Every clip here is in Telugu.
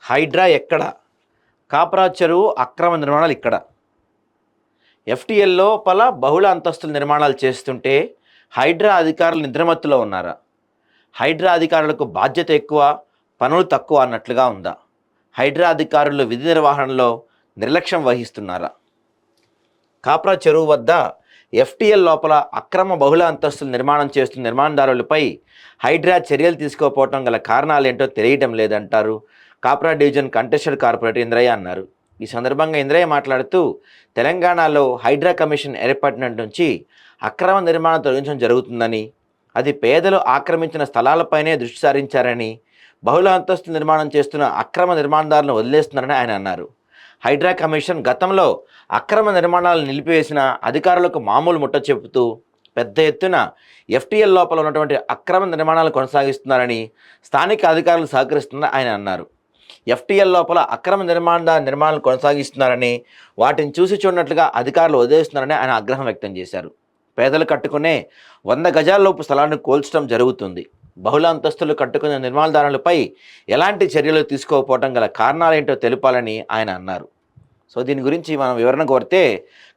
హైడ్రా ఎక్కడ? కాప్రా చెరువు అక్రమ నిర్మాణాలు ఇక్కడ. ఎఫ్టీఎల్ లోపల బహుళ అంతస్తుల నిర్మాణాలు చేస్తుంటే హైడ్రా అధికారులు నిద్రమత్తులో ఉన్నారా? హైడ్రా అధికారులకు బాధ్యత ఎక్కువ, పనులు తక్కువ అన్నట్లుగా ఉందా? హైడ్రా అధికారులు విధి నిర్వహణలో నిర్లక్ష్యం వహిస్తున్నారా? కాప్రా చెరువు వద్ద ఎఫ్టీఎల్ లోపల అక్రమ బహుళ అంతస్తులు నిర్మాణం చేస్తున్న నిర్మాణదారులపై హైడ్రా చర్యలు తీసుకోకపోవటం గల కారణాలేంటో తెలియటం లేదంటారు Kapra division contested corporator Indraiah అన్నారు. ఈ సందర్భంగా ఇంద్రయ్య మాట్లాడుతూ తెలంగాణలో హైడ్రా కమిషన్ ఏర్పడినట్టు నుంచి అక్రమ నిర్మాణం తొలగించడం జరుగుతుందని, అది పేదలు ఆక్రమించిన స్థలాలపైనే దృష్టి సారించారని, బహుళ అంతస్తు నిర్మాణం చేస్తున్న అక్రమ నిర్మాణదారులను వదిలేస్తున్నారని ఆయన అన్నారు. హైడ్రా కమిషన్ గతంలో అక్రమ నిర్మాణాలు నిలిపివేసిన అధికారులకు మామూలు ముట్ట చెబుతూ పెద్ద ఎత్తున ఎఫ్టీఎల్ లోపల ఉన్నటువంటి అక్రమ నిర్మాణాలు కొనసాగిస్తున్నారని, స్థానిక అధికారులు సహకరిస్తున్నారని ఆయన అన్నారు. ఎఫ్టీఎల్ లోపల అక్రమ నిర్మాణాలు కొనసాగిస్తున్నారని, వాటిని చూసి చూడనట్లుగా అధికారులు వదిలేస్తున్నారని ఆయన ఆగ్రహం వ్యక్తం చేశారు. పేదలు కట్టుకునే 100 గజాల లోపు స్థలాన్ని కోల్చడం జరుగుతుంది. బహుళ అంతస్తులు కట్టుకునే నిర్మాణదారులపై ఎలాంటి చర్యలు తీసుకోకపోవడం గల కారణాలేంటో తెలిపాలని ఆయన అన్నారు. సో దీని గురించి మనం వివరణ కోరితే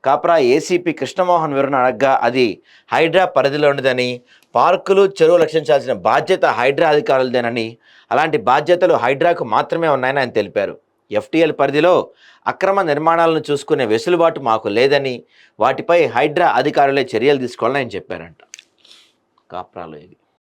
కాప్రా ఏసీపీ కృష్ణమోహన్ వివరణ అడగ్గా అది హైడ్రా పరిధిలోనిదని, పార్కులు చెరువులు రక్షించాల్సిన బాధ్యత హైడ్రా అధికారులదేనని, అలాంటి బాధ్యతలు హైడ్రాకు మాత్రమే ఉన్నాయని ఆయన తెలిపారు. ఎఫ్టీఎల్ పరిధిలో అక్రమ నిర్మాణాలను చూసుకునే వెసులుబాటు మాకు లేదని, వాటిపై హైడ్రా అధికారులే చర్యలు తీసుకోవాలని ఆయన చెప్పారంట. కాప్రాలో ఇది.